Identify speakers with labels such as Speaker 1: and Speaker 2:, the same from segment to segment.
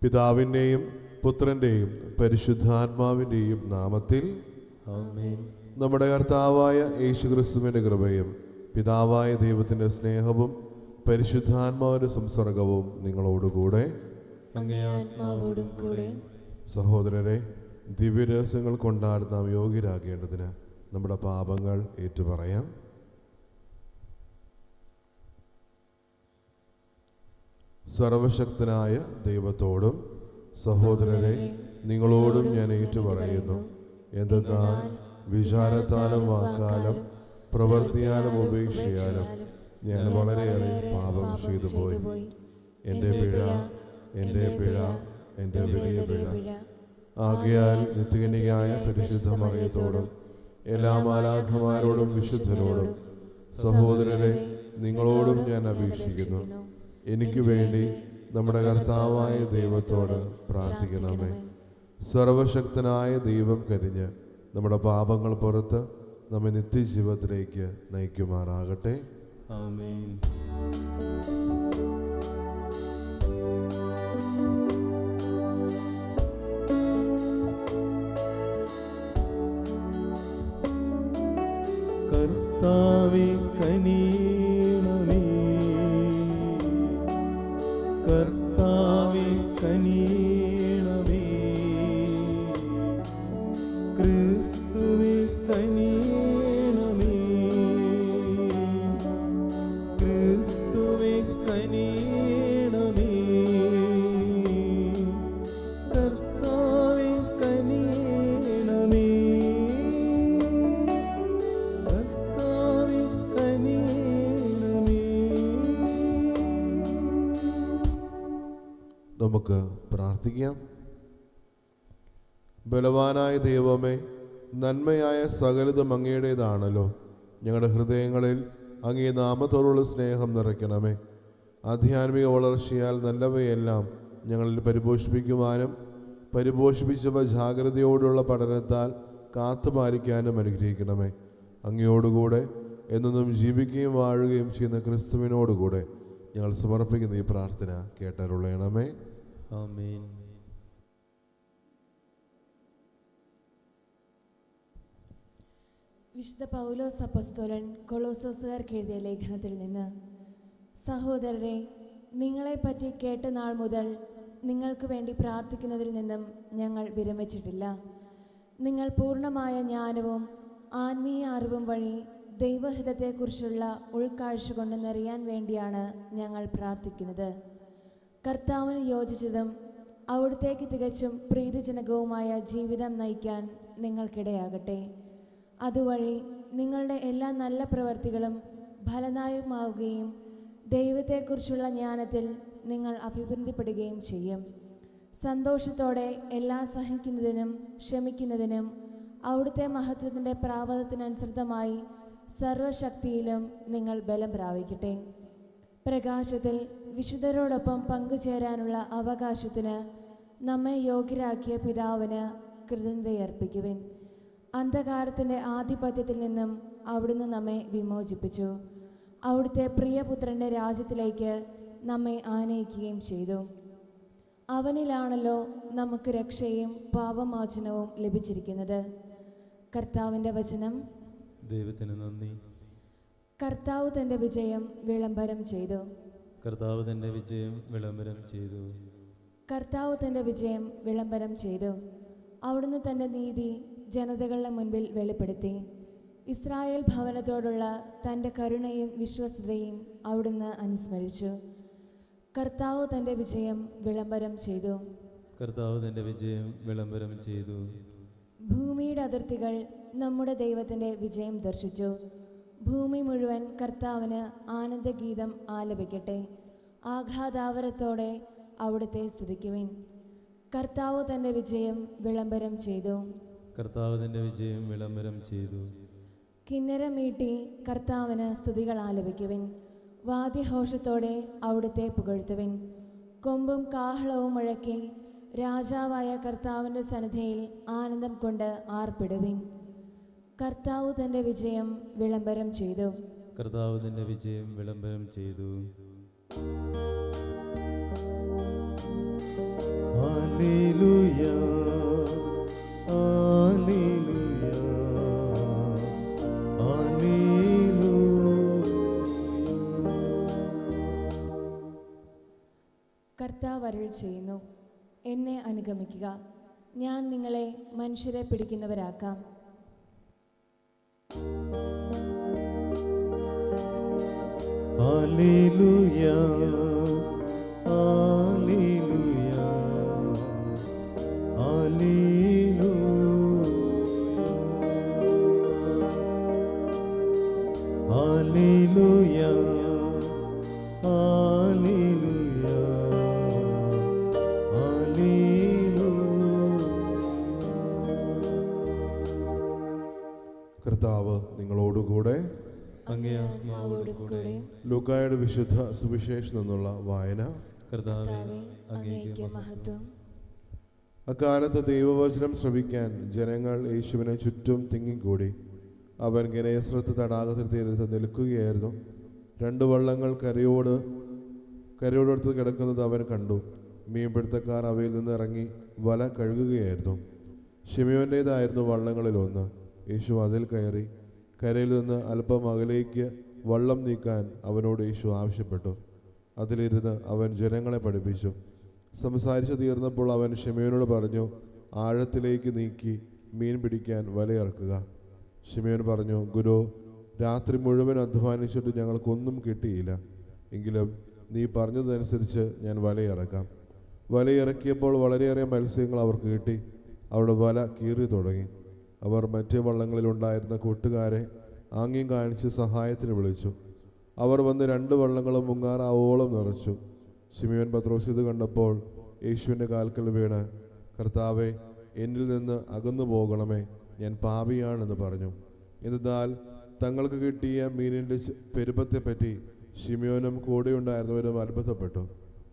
Speaker 1: പിതാവിൻ്റെയും പുത്രൻ്റെയും പരിശുദ്ധാത്മാവിൻ്റെയും നാമത്തിൽ
Speaker 2: ആമേൻ.
Speaker 1: നമ്മുടെ കർത്താവായ യേശുക്രിസ്തുവിൻ്റെ കൃപയും പിതാവായ ദൈവത്തിൻ്റെ സ്നേഹവും പരിശുദ്ധാത്മാവിൻ്റെ സംസർഗവും നിങ്ങളോടുകൂടെ.
Speaker 2: അങ്ങേ ആത്മാവോടും കൂടെ.
Speaker 1: സഹോദരരെ, ദിവ്യരഹസ്യങ്ങൾ കൊണ്ടാണ് നാം യോഗ്യരാകേണ്ടതിന് നമ്മുടെ പാപങ്ങൾ ഏറ്റുപറയാം. സർവശക്തനായ ദൈവത്തോടും സഹോദരരെ നിങ്ങളോടും ഞാൻ ഏറ്റുപറയുന്നു, എന്തെന്നാൽ വിചാരത്താലും വാക്കാലും പ്രവൃത്തിയാലും ഉപേക്ഷയാലും ഞാൻ വളരെയേറെ പാപം ചെയ്തു പോയി. എൻ്റെ പിഴ, എൻ്റെ പിഴ, എൻ്റെ വലിയ പിഴ. ആകയാൽ നിത്യകന്യകയായ പരിശുദ്ധ മറിയത്തോടും എല്ലാ മാലാഖമാരോടും വിശുദ്ധരോടും സഹോദരരെ നിങ്ങളോടും ഞാൻ അപേക്ഷിക്കുന്നു, എനിക്ക് വേണ്ടി നമ്മുടെ കർത്താവായ ദൈവത്തോട് പ്രാർത്ഥിക്കണമേ. സർവശക്തനായ ദൈവം കനിഞ്ഞ് നമ്മുടെ പാപങ്ങൾ പുറത്ത് നമ്മെ നിത്യജീവിതത്തിലേക്ക് നയിക്കുമാറാകട്ടെ.
Speaker 2: ആമേൻ. കർത്താവേ കനിയണമേ, കർത്താവേ കനിയണമേ, ക്രിസ്തുവേ കനിയണമേ, ക്രിസ്തുവേ കനിയണമേ, കർത്താവേ കനിയണമേ, കർത്താവേ കനിയണമേ.
Speaker 1: നമുക്ക് പ്രാർത്ഥിക്കാം. ബലവാനായ ദൈവമേ, നന്മയായ സകലതും അങ്ങയുടേതാണല്ലോ. ഞങ്ങളുടെ ഹൃദയങ്ങളിൽ അങ്ങേ നാമത്തോടുള്ള സ്നേഹം നിറയ്ക്കണമേ. ആധ്യാത്മിക വളർച്ചയാൽ നല്ലവയെല്ലാം ഞങ്ങളിൽ പരിപോഷിപ്പിക്കുവാനും പരിപോഷിപ്പിച്ചവ ജാഗ്രതയോടുള്ള പഠനത്താൽ കാത്തുപാലിക്കാനും അനുഗ്രഹിക്കണമേ. അങ്ങയോടുകൂടെ എന്നും ജീവിക്കുകയും വാഴുകയും ചെയ്യുന്ന ക്രിസ്തുവിനോടുകൂടെ ഞങ്ങൾ സമർപ്പിക്കുന്ന ഈ പ്രാർത്ഥന കേട്ടരുളയണമേ.
Speaker 2: ആമേൻ.
Speaker 3: വിശുദ്ധ പൗലോസ് അപ്പോസ്തലൻ കൊളോസോസുകാർക്ക് എഴുതിയ ലേഖനത്തിൽ നിന്ന്: സഹോദരരെ, നിങ്ങളെപ്പറ്റി കേട്ട നാൾ മുതൽ നിങ്ങൾക്ക് വേണ്ടി പ്രാർത്ഥിക്കുന്നതിൽ നിന്നും ഞങ്ങൾ വിരമിച്ചിട്ടില്ല. നിങ്ങൾ പൂർണ്ണമായ ജ്ഞാനവും ആത്മീയ അറിവും വഴി ദൈവഹിതത്തെക്കുറിച്ചുള്ള ഉൾക്കാഴ്ച കൊണ്ട് നിറയാൻ വേണ്ടിയാണ് ഞങ്ങൾ പ്രാർത്ഥിക്കുന്നത്. കർത്താവിന് യോജിച്ചതും അവിടുത്തേക്ക് തികച്ചും പ്രീതിജനകവുമായ ജീവിതം നയിക്കാൻ നിങ്ങൾക്കിടയാകട്ടെ. അതുവഴി നിങ്ങളുടെ എല്ലാ നല്ല പ്രവർത്തികളും ഫലദായകമാവുകയും ദൈവത്തെക്കുറിച്ചുള്ള ജ്ഞാനത്തിൽ നിങ്ങൾ അഭിവൃദ്ധിപ്പെടുകയും ചെയ്യും. സന്തോഷത്തോടെ എല്ലാം സഹിക്കുന്നതിനും ക്ഷമിക്കുന്നതിനും അവിടുത്തെ മഹത്വത്തിൻ്റെ പ്രാവധത്തിനനുസൃതമായി സർവശക്തിയിലും നിങ്ങൾ ബലം പ്രാപിക്കട്ടെ. പ്രകാശത്തിൽ വിശുദ്ധരോടൊപ്പം പങ്കുചേരാനുള്ള അവകാശത്തിന് നമ്മെ യോഗ്യരാക്കിയ പിതാവിന് കൃതജ്ഞതയർപ്പിക്കുവിൻ. അന്ധകാരത്തിൻ്റെ ആധിപത്യത്തിൽ നിന്നും അവിടുന്ന് നമ്മെ വിമോചിപ്പിച്ചു. അവിടുത്തെ പ്രിയപുത്രൻ്റെ രാജ്യത്തിലേക്ക് നമ്മെ ആനയിക്കുകയും ചെയ്തു. അവനിലാണല്ലോ നമുക്ക് രക്ഷയും പാപമോചനവും ലഭിച്ചിരിക്കുന്നത്. കർത്താവിൻ്റെ വചനം.
Speaker 2: ദൈവത്തിന് നന്ദി.
Speaker 3: കർത്താവ് തൻ്റെ വിജയം വിളംബരം ചെയ്തു.
Speaker 2: കർത്താവ് തൻ്റെ വിജയം വിളംബരം ചെയ്തു.
Speaker 3: കർത്താവ് തൻ്റെ വിജയം വിളംബരം ചെയ്തു. അവിടുന്ന് തൻ്റെ നീതി ജനതകളുടെ മുൻപിൽ വെളിപ്പെടുത്തി. ഇസ്രായേൽ ഭവനത്തോടുള്ള തൻ്റെ കരുണയും വിശ്വസ്തതയും അവിടുന്ന് അനുസ്മരിച്ചു. കർത്താവ് തൻ്റെ വിജയം വിളംബരം ചെയ്തു.
Speaker 2: കർത്താവ് തൻ്റെ വിജയം വിളംബരം ചെയ്തു.
Speaker 3: ഭൂമിയുടെ അതിർത്തികൾ നമ്മുടെ ദൈവത്തിൻ്റെ വിജയം ദർശിച്ചു. ഭൂമി മുഴുവൻ കർത്താവിന് ആനന്ദഗീതം ആലപിക്കട്ടെ. ആഹ്ലാദാവരത്തോടെ അവിടുത്തെ സ്തുതിക്കുവിൻ. കർത്താവ് തൻ്റെ വിജയം വിളംബരം ചെയ്തു.
Speaker 2: കർത്താവ് തൻ്റെ വിജയം വിളംബരം ചെയ്തു.
Speaker 3: കിന്നരം മീട്ടി കർത്താവിന് സ്തുതികൾ ആലപിക്കുവിൻ. വാദ്യഘോഷത്തോടെ അവിടുത്തെ പുകഴ്ത്തുവിൻ. കൊമ്പും കാഹളവും മുഴക്കി രാജാവായ കർത്താവിൻ്റെ സന്നിധിയിൽ ആനന്ദം കൊണ്ട് ആർപ്പിടുവിൻ. കർത്താവ് തൻ്റെ വിജയം വിളംബരം ചെയ്തു.
Speaker 2: കർത്താവ് തൻ്റെ വിജയം വിളംബരം ചെയ്തു.
Speaker 3: എന്നെ അനുഗമിക്കുക. ഞാൻ നിങ്ങളെ മനുഷ്യരെ പിടിക്കുന്നവരാക്കാം.
Speaker 2: ഹല്ലേലൂയ, ഹല്ലേലൂയ, ഹല്ലേലൂയ, ഹല്ലേലൂയ, ഹല്ലേലൂയ, ഹല്ലേലൂയ.
Speaker 1: കർത്താവ് നിങ്ങളോടുകൂടെ.
Speaker 2: അങ്ങേ
Speaker 3: ആത്മാവോടും കൂടെ.
Speaker 1: ലൂക്കായുടെ വിശുദ്ധ സുവിശേഷം നിന്നുള്ള വായന.
Speaker 2: കർത്താവേ,
Speaker 3: അങ്ങേക്ക് മഹത്വം.
Speaker 1: അക്കാലത്ത് ദൈവവചനം ശ്രവിക്കാൻ ജനങ്ങൾ യേശുവിനെ ചുറ്റും തിങ്ങിക്കൂടി. അവൻ ഗനേസറത്ത് തടാകത്തിൽ തീരത്ത് നിൽക്കുകയായിരുന്നു. 2 വള്ളങ്ങൾ കരയോടടുത്ത് കിടക്കുന്നത് അവൻ കണ്ടു. മീൻപിടുത്തക്കാർ അവയിൽ നിന്ന് ഇറങ്ങി വല കഴുകുകയായിരുന്നു. ശിമയോൻ്റേതായിരുന്നു വള്ളങ്ങളിലൊന്ന്. യേശു അതിൽ കയറി കരയിൽ നിന്ന് അല്പം അകലേക്ക് വള്ളം നീക്കാൻ അവനോട് യേശു ആവശ്യപ്പെട്ടു. അതിലിരുന്ന് അവൻ ജനങ്ങളെ പഠിപ്പിച്ചു. സംസാരിച്ചു തീർന്നപ്പോൾ അവൻ ശിമയോനോട് പറഞ്ഞു, ആഴത്തിലേക്ക് നീക്കി മീൻ പിടിക്കാൻ വലയിറക്കുക. ശിമയോൻ പറഞ്ഞു, ഗുരു, രാത്രി മുഴുവൻ അധ്വാനിച്ചിട്ട് ഞങ്ങൾക്കൊന്നും കിട്ടിയില്ല. എങ്കിലും നീ പറഞ്ഞതനുസരിച്ച് ഞാൻ വലയിറക്കാം. വലയിറക്കിയപ്പോൾ വളരെയേറെ മത്സ്യങ്ങൾ അവർക്ക് കിട്ടി. അവരുടെ വല കീറി തുടങ്ങി. അവർ മറ്റു വള്ളങ്ങളിലുണ്ടായിരുന്ന കൂട്ടുകാരെ ആംഗ്യം കാണിച്ച് സഹായത്തിന് വിളിച്ചു. അവർ വന്ന് 2 വള്ളങ്ങളും മുങ്ങാറാവോളം നിറച്ചു. ശിമയോൻ പത്രോസ് ഇത് കണ്ടപ്പോൾ യേശുവിൻ്റെ കാൽക്കൽ വീണ്, കർത്താവേ, എന്നിൽ നിന്ന് അകന്നു പോകണമേ, ഞാൻ പാപിയാണെന്ന് പറഞ്ഞു. എന്നാൽ തങ്ങൾക്ക് കിട്ടിയ മീനിൻ്റെ പെരുപ്പത്തെപ്പറ്റി ശിമയോനും കൂടെയുണ്ടായിരുന്നവരും അത്ഭുതപ്പെട്ടു.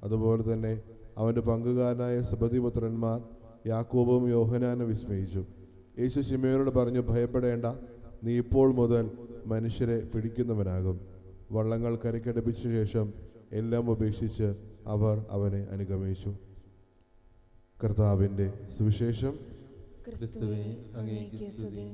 Speaker 1: അതുപോലെ തന്നെ അവൻ്റെ പങ്കുകാരനായ സബദിപുത്രന്മാർ യാക്കോബും യോഹന്നാനും വിസ്മയിച്ചു. യേശു ശിമയോനോട് പറഞ്ഞു, ഭയപ്പെടേണ്ട, നീ ഇപ്പോൾ മുതൽ മനുഷ്യരെ പിടിക്കുന്നവനാകും. വള്ളങ്ങൾ കരയ്ക്കടുപ്പിച്ച ശേഷം എല്ലാം ഉപേക്ഷിച്ച് അവർ അവനെ അനുഗമിച്ചു. കർത്താവിൻ്റെ സുവിശേഷം.
Speaker 3: ക്രിസ്തുവേ, അങ്ങേക്ക് സ്തുതി.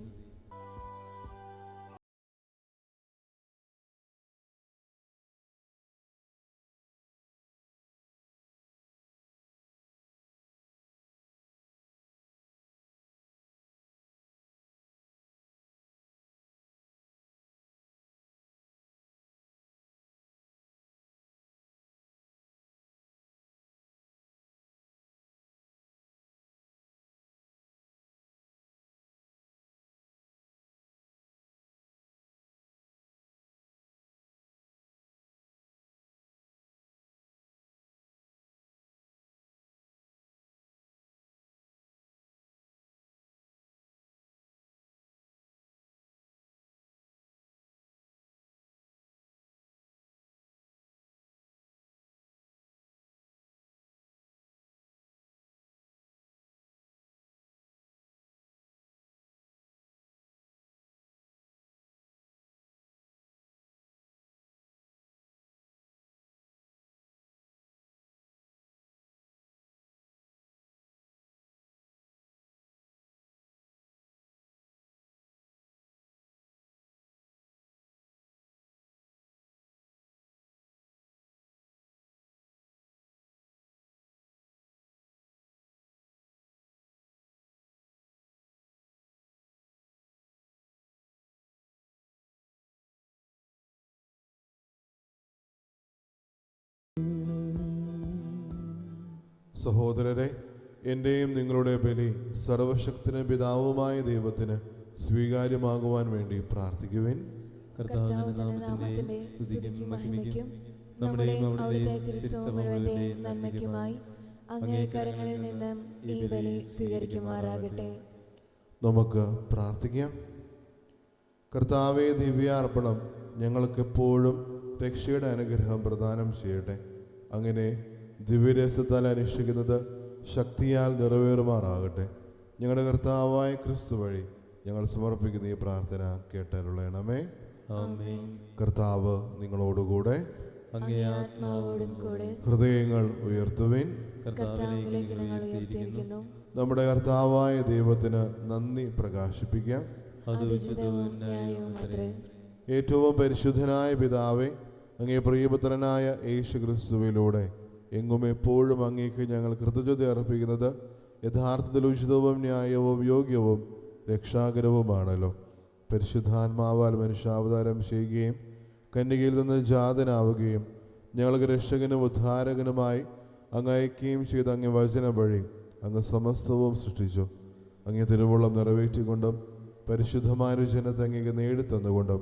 Speaker 1: സഹോദരരെ, എൻ്റെയും നിങ്ങളുടെ ബലി സർവശക്തനും പിതാവുമായ ദൈവത്തിന് സ്വീകാര്യമാകുവാൻ വേണ്ടി പ്രാർത്ഥിക്കുവിൻ.
Speaker 3: കർത്താവിന്റെ നാമത്തിന്റെ സ്തുതിക്കും മഹിമയ്ക്കും നമ്മുടെയും അവിടുത്തെ തിരുസഭയുടെയും നന്മയ്ക്കുമായി അങ്ങേ കരങ്ങളിൽ നിന്നും ഈ ബലി സ്വീകരിക്കുമാറാകട്ടെ.
Speaker 1: നമുക്ക് പ്രാർത്ഥിക്കാം. കർത്താവേ, ദിവ്യാർപ്പണം ഞങ്ങൾക്കെപ്പോഴും രക്ഷയുടെ അനുഗ്രഹം പ്രദാനം ചെയ്യട്ടെ. അങ്ങനെ ദിവ്യരസത്താൽ അനുഷ്ഠിക്കുന്നത് ശക്തിയാൽ നിറവേറുമാറാകട്ടെ. ഞങ്ങളുടെ കർത്താവായ ക്രിസ്തു വഴി ഞങ്ങൾ സമർപ്പിക്കുന്ന ഈ പ്രാർത്ഥന കേട്ടരുളണമേ.
Speaker 2: ആമേൻ.
Speaker 1: കർത്താവ് നിങ്ങളോടുകൂടെ.
Speaker 3: അങ്ങേ ആത്മാവോടും കൂടെ.
Speaker 1: ഹൃദയങ്ങൾ ഉയർത്തുവിൻ.
Speaker 3: കർത്താവിലേക്ക് ഞങ്ങൾ ഉയർത്തിയിരിക്കുന്നു.
Speaker 1: നമ്മുടെ കർത്താവായ ദൈവത്തിന് നന്ദി പ്രകാശിപ്പിക്കാം.
Speaker 2: അത്
Speaker 3: ഉചിതവും ന്യായവും അത്രേ.
Speaker 1: ഏറ്റവും പരിശുദ്ധനായ പിതാവേ, അങ്ങേ പ്രിയപുത്രനായ യേശു ക്രിസ്തുവിലൂടെ എങ്ങും എപ്പോഴും അങ്ങേക്ക് ഞങ്ങൾ കൃതജ്ഞത അർപ്പിക്കുന്നത് യഥാർത്ഥത്തിൽ ഉചിതവും ന്യായവും യോഗ്യവും രക്ഷാകരവുമാണല്ലോ. പരിശുദ്ധാത്മാവാൽ മനുഷ്യാവതാരം ചെയ്യുകയും കന്യകയിൽ നിന്ന് ജാതനാവുകയും ഞങ്ങൾക്ക് രക്ഷകനും ഉദ്ധാരകനുമായി അങ്ങ് അയക്കുകയും ചെയ്ത അങ്ങ് വചനം വഴി അങ്ങ് സമസ്തവും സൃഷ്ടിച്ചു. അങ്ങ് തിരുവുള്ളം നിറവേറ്റിക്കൊണ്ടും പരിശുദ്ധമായ ജനത്തെ അങ്ങേക്ക് നേടിത്തന്നുകൊണ്ടും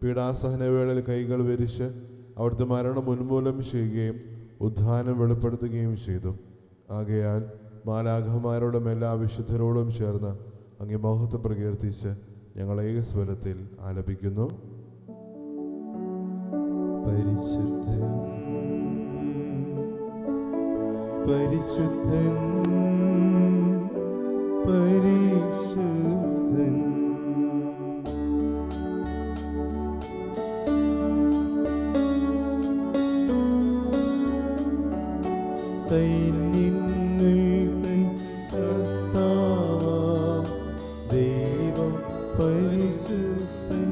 Speaker 1: പീഡാസഹനവേളയിൽ കൈകൾ വിരിച്ച് അവിടുത്തെ മരണം ഉന്മൂലനം ചെയ്യുകയും ഉദ്ധാനം വെളിപ്പെടുത്തുകയും ചെയ്തു. ആകയാൽ മാലാഖമാരോടും എല്ലാ വിശുദ്ധരോടും ചേർന്ന് അങ്ങേ മഹത്വം പ്രകീർത്തിച്ച് ഞങ്ങൾ ഏകസ്വരത്തിൽ ആലപിക്കുന്നു.
Speaker 2: പരിശുദ്ധൻ പരിശുദ്ധൻ പരിശുദ്ധൻ സൈന്യങ്ങൾക്ക് കർത്താവാം ദൈവം പരിശുദ്ധൻ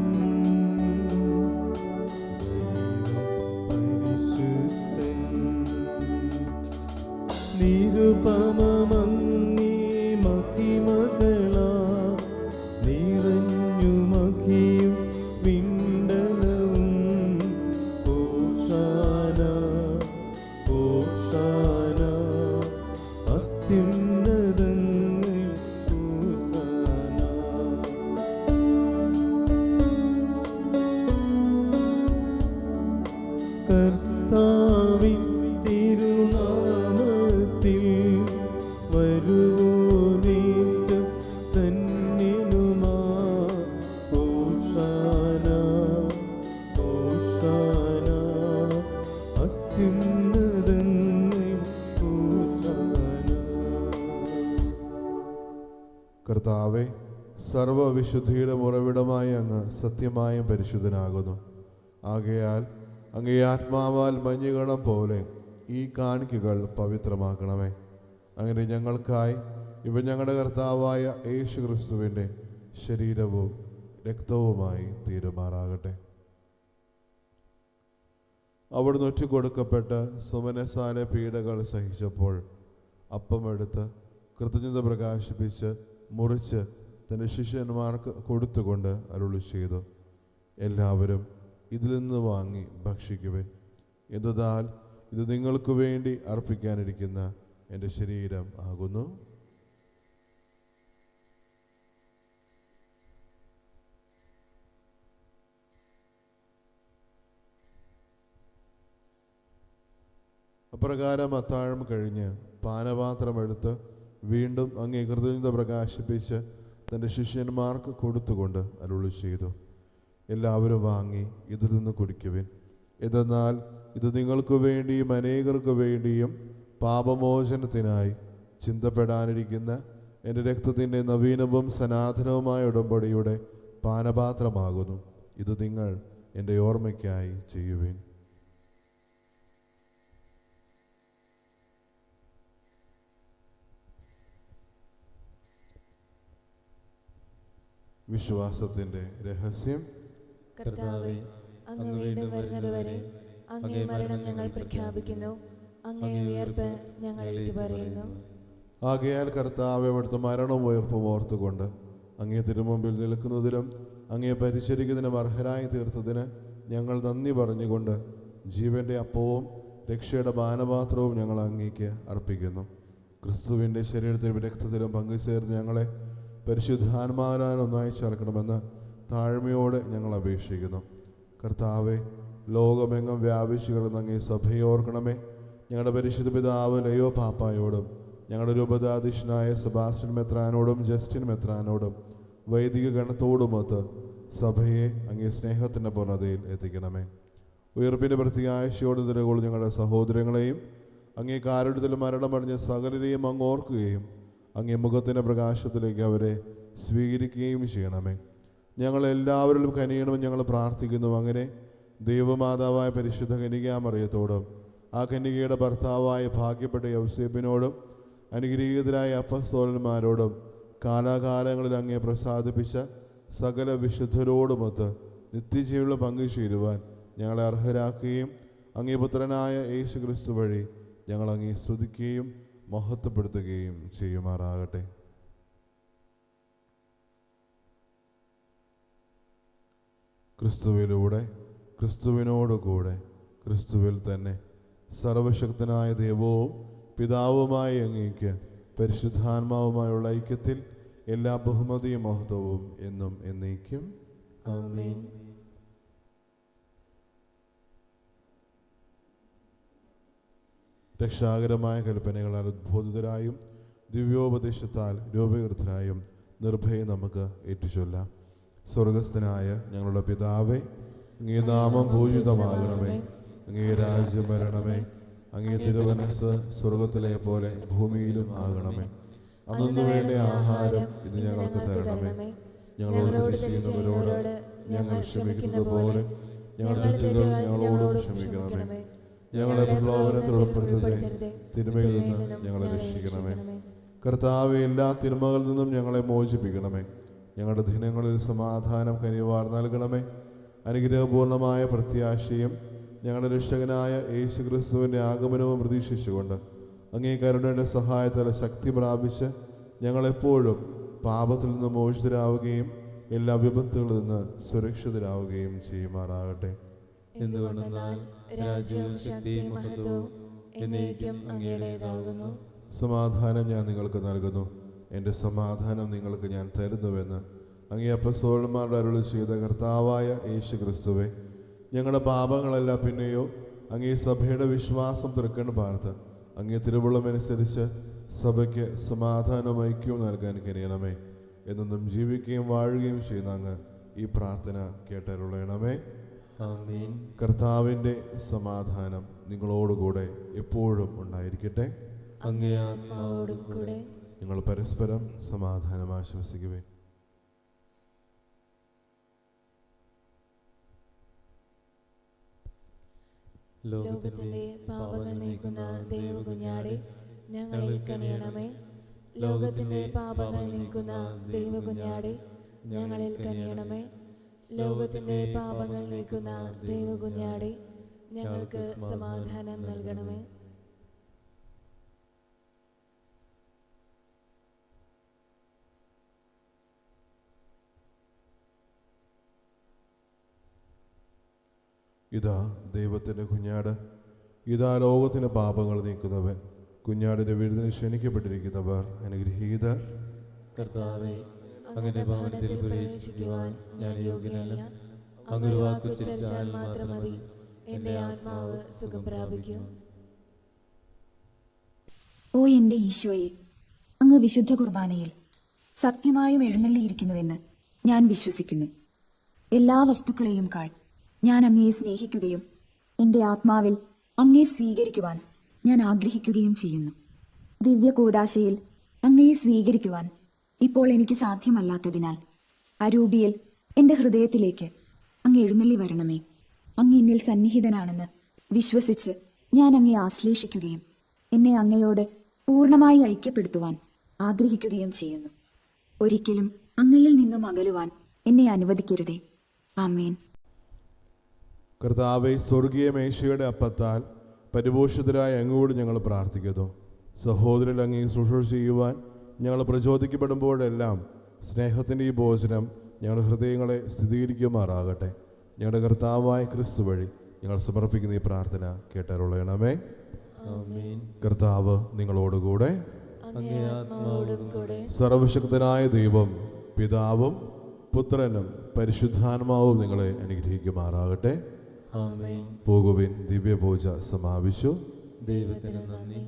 Speaker 2: നിരുപമമങ്ങേ മഹിമകളാ നിറഞ്ഞു മഹിയും വിണ്ടലവും ഹോശാന ഹോശാന അത്യുന്നതങ്ങൾ ഹോശാന. കർത്താവിൻ തിരുനാമത്തിൽ വരുവോനേറ്റം ധന്യനുമാ ഹോശാന ഹോശാന അത്യുന്നതങ്ങൾ ഹോശാന.
Speaker 1: കർത്താവെ, സർവവിശുദ്ധിയുടെ ഉറവിടമായി അങ്ങ് സത്യമായും പരിശുദ്ധനാകുന്നു. ആകയാൽ അങ്ങേ ആത്മാവാൽ മഞ്ഞുകണം പോലെ ഈ കാണിക്കകൾ പവിത്രമാക്കണമേ. അങ്ങനെ ഞങ്ങൾക്കായി ഇവ ഞങ്ങളുടെ കർത്താവായ യേശു ക്രിസ്തുവിൻ്റെ ശരീരവും രക്തവുമായി തീരുമാറാകട്ടെ. അവിടുന്ന് ഒറ്റുകൊടുക്കപ്പെട്ട് സുമനസാല പീഡകൾ സഹിച്ചപ്പോൾ അപ്പമെടുത്ത് കൃതജ്ഞത പ്രകാശിപ്പിച്ച് മുറിച്ച് തൻ്റെ ശിഷ്യന്മാർക്ക് കൊടുത്തുകൊണ്ട് അരുളി ചെയ്തു, എല്ലാവരും ഇതിൽ നിന്ന് വാങ്ങി ഭക്ഷിക്കുവിൻ. എന്നാൽ ഇത് നിങ്ങൾക്ക് വേണ്ടി അർപ്പിക്കാനിരിക്കുന്ന എൻ്റെ ശരീരം ആകുന്നു. അപ്രകാരം അത്താഴം കഴിഞ്ഞ് പാനപാത്രമെടുത്ത് വീണ്ടും അങ്ങേ കൃതജ്ഞത പ്രകാശിപ്പിച്ച് തൻ്റെ ശിഷ്യന്മാർക്ക് കൊടുത്തുകൊണ്ട് അരുളി ചെയ്തു, എല്ലാവരും വാങ്ങി ഇതിൽ നിന്ന് കുടിക്കുവിൻ. എന്തെന്നാൽ ഇത് നിങ്ങൾക്ക് വേണ്ടിയും അനേകർക്ക് വേണ്ടിയും പാപമോചനത്തിനായി ചിന്തപ്പെടാനിരിക്കുന്ന എൻ്റെ രക്തത്തിൻ്റെ നവീനവും സനാതനവുമായ ഉടമ്പടിയുടെ പാനപാത്രമാകുന്നു. ഇത് നിങ്ങൾ എൻ്റെ ഓർമ്മയ്ക്കായി ചെയ്യുവിൻ. വിശ്വാസത്തിൻ്റെ രഹസ്യം.
Speaker 3: കർത്താവേ, അങ്ങ് വീണ്ടും വരുന്നതുവരെ അങ്ങേ മരണം ഞങ്ങൾ പ്രഖ്യാപിക്കുന്നു, അങ്ങേ ഉയർപ്പ് ഞങ്ങൾ ഏറ്റുപറയുന്നു.
Speaker 1: ആകയാൽ കർത്താവ് അവിടുത്തെ മരണവും ഉയർപ്പും ഓർത്തുകൊണ്ട് അങ്ങേ തിരുമുമ്പിൽ നിൽക്കുന്നതിലും അങ്ങേ പരിചരിക്കുന്നതിനും അർഹരായി തീർത്തതിന് ഞങ്ങൾ നന്ദി പറഞ്ഞുകൊണ്ട് ജീവൻ്റെ അപ്പവും രക്ഷയുടെ പാനപാത്രവും ഞങ്ങൾ അങ്ങേക്ക് അർപ്പിക്കുന്നു. ക്രിസ്തുവിൻ്റെ ശരീരത്തിലും രക്തത്തിലും പങ്കുചേർന്ന് ഞങ്ങളെ പരിശുദ്ധാത്മാവിനാൽ ഒന്നായി ചേർക്കണമെന്ന് താഴ്മയോടെ ഞങ്ങൾ അപേക്ഷിക്കുന്നു. കർത്താവെ, ലോകമെങ്ങും വ്യാപിച്ചു കിടന്ന അങ്ങേ സഭയെ ഓർക്കണമേ. ഞങ്ങളുടെ പരിശുദ്ധ പിതാവ് ലയോ പാപ്പായോടും ഞങ്ങളുടെ രൂപതാധീശനായ സെബാസ്റ്റ്യൻ മെത്രാനോടും ജസ്റ്റിൻ മെത്രാനോടും വൈദിക ഗണത്തോടുമൊത്ത് സഭയെ അങ്ങേ സ്നേഹത്തിൻ്റെ പൂർണ്ണതയിൽ എത്തിക്കണമേ. ഉയർപ്പിൻ്റെ പ്രത്യാശയോട് നിലകൊള്ളും ഞങ്ങളുടെ സഹോദരങ്ങളെയും അങ്ങേ കാരുണ്യത്തിൽ മരണമടഞ്ഞ സകലരെയും അങ്ങ് ഓർക്കുകയും അങ്ങേ മുഖത്തിൻ്റെ പ്രകാശത്തിലേക്ക് അവരെ സ്വീകരിക്കുകയും ചെയ്യണമേ. ഞങ്ങളെല്ലാവരിലും കനിയണമെന്ന് ഞങ്ങൾ പ്രാർത്ഥിക്കുന്നു. അങ്ങനെ ദൈവമാതാവായ പരിശുദ്ധ കന്യകാമറിയത്തോടും ആ കന്യകയുടെ ഭർത്താവായ ഭാഗ്യപ്പെട്ട യൗസേപ്പിനോടും അനുഗ്രഹീതരായ അപ്പസ്തോലന്മാരോടും കാലാകാലങ്ങളിൽ അങ്ങേ പ്രസാദിപ്പിച്ച സകല വിശുദ്ധരോടുമൊത്ത് നിത്യജീവിതം പങ്കുചേരുവാൻ ഞങ്ങളെ അർഹരാക്കുകയും അങ്ങേ പുത്രനായ യേശു ക്രിസ്തു വഴി ഞങ്ങൾ അങ്ങേ സ്തുതിക്കുകയും മഹത്വപ്പെടുത്തുകയും ചെയ്യുമാറാകട്ടെ. ക്രിസ്തുവിലൂടെ, ക്രിസ്തുവിനോടുകൂടെ, ക്രിസ്തുവിൽ തന്നെ സർവശക്തനായ ദൈവവും പിതാവുമായ അങ്ങേക്ക് പരിശുദ്ധാത്മാവുമായുള്ള ഐക്യത്തിൽ എല്ലാ ബഹുമതിയും മഹത്വവും എന്നും എന്നേക്കും
Speaker 3: ആമേൻ.
Speaker 1: രക്ഷാകരമായ കൽപ്പനകളാൽ ഉദ്ബോധിതരായും ദിവ്യോപദേശത്താൽ രൂപീകൃതരായും നിർഭയം നമുക്ക് ഏറ്റുചൊല്ലാം. സ്വർഗസ്ഥനായ ഞങ്ങളുടെ പിതാവേ, അങ്ങേ നാമം പൂജിതമാകണമേ, അങ്ങേ രാജ്യം വരണമേ, അങ്ങേ തിരുമനസ്സ് സ്വർഗത്തിലെ പോലെ ഭൂമിയിലും ആകണമേ. അന്നു വേണ്ട ആഹാരം ഇത് ഞങ്ങൾക്ക് തരണമേ. ഞങ്ങളോട് തെറ്റ് ചെയ്യുന്നവരോട് ഞങ്ങൾ ക്ഷമിക്കുന്ന പോലെ ഞങ്ങളുടെ തെറ്റുകൾ ഞങ്ങളോട് ക്ഷമിക്കണമേ. ഞങ്ങളെ പ്രലോഭനത്തിൽ ഉൾപ്പെടുത്തരുതേ, തിന്മയിൽ നിന്ന് ഞങ്ങളെ രക്ഷിക്കണമേ. കർത്താവേ, എല്ലാ തിന്മകളിൽ നിന്നും ഞങ്ങളെ മോചിപ്പിക്കണമേ. ഞങ്ങളുടെ ദിനങ്ങളിൽ സമാധാനം കനിവാർ നൽകണമേ. അനുഗ്രഹപൂർണമായ പ്രത്യാശയും ഞങ്ങളുടെ രക്ഷകനായ യേശു ക്രിസ്തുവിൻ്റെ ആഗമനവും പ്രതീക്ഷിച്ചുകൊണ്ട് അങ്ങേ കരുണയുടെ സഹായത്താൽ ശക്തി പ്രാപിച്ച് ഞങ്ങളെപ്പോഴും പാപത്തിൽ നിന്ന് മോചിതരാവുകയും എല്ലാ വിപത്തുകളിൽ നിന്ന് സുരക്ഷിതരാവുകയും ചെയ്യുമാറാകട്ടെ.
Speaker 3: എന്തുകൊണ്ടെന്നാൽ രാജ്യവും ശക്തിയും മഹത്വവും എന്നേക്കും അങ്ങയുടേതാകുന്നു.
Speaker 1: സമാധാനം ഞാൻ നിങ്ങൾക്ക് നൽകുന്നു, എൻ്റെ സമാധാനം നിങ്ങൾക്ക് ഞാൻ തരുന്നുവെന്ന് അങ്ങേ അപ്പസ്തോലന്മാരുടെ അരുളി ചെയ്ത കർത്താവായ യേശു ക്രിസ്തുവേ, ഞങ്ങളുടെ പാപങ്ങളല്ല പിന്നെയോ അങ്ങേ സഭയുടെ വിശ്വാസം തുറക്കേണ്ട പാർത്ത് അങ്ങേ തിരുവുള്ളമനുസരിച്ച് സഭയ്ക്ക് സമാധാനവും ഐക്യവും നൽകാൻ കഴിയണമേ. എന്നും ജീവിക്കുകയും വാഴുകയും ചെയ്യുന്ന അങ്ങ് ഈ പ്രാർത്ഥന കേട്ടരുളയണമേ.
Speaker 2: ആമേൻ.
Speaker 1: കർത്താവിൻ്റെ സമാധാനം നിങ്ങളോടുകൂടെ എപ്പോഴും ഉണ്ടായിരിക്കട്ടെ.
Speaker 2: അങ്ങേ
Speaker 3: ആത്മാവോടും കൂടെ.
Speaker 1: നിങ്ങൾ പരസ്പരം സമാധാനം ആശംസിക്കുവേ.
Speaker 3: ലോകത്തിന്റെ പാപങ്ങൾ നീക്കുന്ന ദൈവകുഞ്ഞാടെ ഞങ്ങളിൽ കനിയണമേ. ലോകത്തിന്റെ പാപങ്ങൾ നീക്കുന്ന ദൈവകുഞ്ഞാടെ ഞങ്ങളിൽ കനിയണമേ. ലോകത്തിന്റെ പാപങ്ങൾ നീക്കുന്ന ദൈവകുഞ്ഞാടെ ഞങ്ങൾക്ക് സമാധാനം നൽകണമേ.
Speaker 1: ഇതാ ദൈവത്തിൻ്റെ കുഞ്ഞാട്, ഇതാ ലോകത്തിൻ്റെ പാപങ്ങൾ നീക്കുന്നവൻ. കുഞ്ഞാടിൻ്റെ വിരുന്നിന് ക്ഷണിക്കപ്പെട്ടിരിക്കുന്നവർ അനുഗ്രഹീതർ.
Speaker 2: കർത്താവേ, അങ്ങയുടെ ഭവനത്തിൽ പ്രവേശിക്കുവാൻ ഞാൻ യോഗ്യനല്ല. അങ്ങൊരു വാക്ക് ഉച്ചരിച്ചാൽ മാത്രം മതി, എൻ്റെ ആത്മാവ് സുഖം പ്രാപിക്കും.
Speaker 4: ഓ എൻ്റെ ഈശോയെ, അങ്ങ് വിശുദ്ധ കുർബാനയിൽ സത്യമായും എഴുന്നള്ളിയിരിക്കുന്നുവെന്ന് ഞാൻ വിശ്വസിക്കുന്നു. എല്ലാ വസ്തുക്കളെയും കാൾ ഞാൻ അങ്ങയെ സ്നേഹിക്കുകയും എൻ്റെ ആത്മാവിൽ അങ്ങയെ സ്വീകരിക്കുവാൻ ഞാൻ ആഗ്രഹിക്കുകയും ചെയ്യുന്നു. ദിവ്യ കൂദാശയിൽ അങ്ങയെ സ്വീകരിക്കുവാൻ ഇപ്പോൾ എനിക്ക് സാധ്യമല്ലാത്തതിനാൽ അരൂപിയിൽ എൻ്റെ ഹൃദയത്തിലേക്ക് അങ്ങ് എഴുന്നള്ളി വരണമേ. അങ്ങ് എന്നിൽ സന്നിഹിതനാണെന്ന് വിശ്വസിച്ച് ഞാൻ അങ്ങയെ ആശ്ലേഷിക്കുകയും എന്നെ അങ്ങയോട് പൂർണ്ണമായി ഐക്യപ്പെടുത്തുവാൻ ആഗ്രഹിക്കുകയും ചെയ്യുന്നു. ഒരിക്കലും അങ്ങയിൽ നിന്നും അകലുവാൻ എന്നെ അനുവദിക്കരുതേ. ആമേൻ.
Speaker 1: കർത്താവേ, സ്വർഗീയ മേശയുടെ അപ്പത്താൽ പരിപോഷിതരായ അങ്ങോട് ഞങ്ങൾ പ്രാർത്ഥിക്കുന്നു. സഹോദരൻ അങ്ങേ ശുശ്രൂഷ ചെയ്യുവാൻ ഞങ്ങൾ പ്രചോദിക്കപ്പെടുമ്പോഴെല്ലാം സ്നേഹത്തിൻ്റെ ഈ ഭോജനം ഞങ്ങളുടെ ഹൃദയങ്ങളെ സ്ഥിരീകരിക്കുമാറാകട്ടെ. ഞങ്ങളുടെ കർത്താവായ ക്രിസ്തു വഴി ഞങ്ങൾ സമർപ്പിക്കുന്ന ഈ പ്രാർത്ഥന കേട്ടരുളയണമേ.
Speaker 2: ആമേൻ.
Speaker 1: കർത്താവ് നിങ്ങളോടുകൂടെ.
Speaker 3: അങ്ങേ ആത്മാവോടും കൂടെ.
Speaker 1: സർവശക്തനായ ദൈവം പിതാവും പുത്രനും പരിശുദ്ധാത്മാവും നിങ്ങളെ അനുഗ്രഹിക്കുമാറാകട്ടെ.
Speaker 2: ആമേൻ.
Speaker 1: പോകുവിൻ, ദിവ്യപൂജ സമാപിച്ചു.
Speaker 2: ദൈവത്തിന് നന്ദി.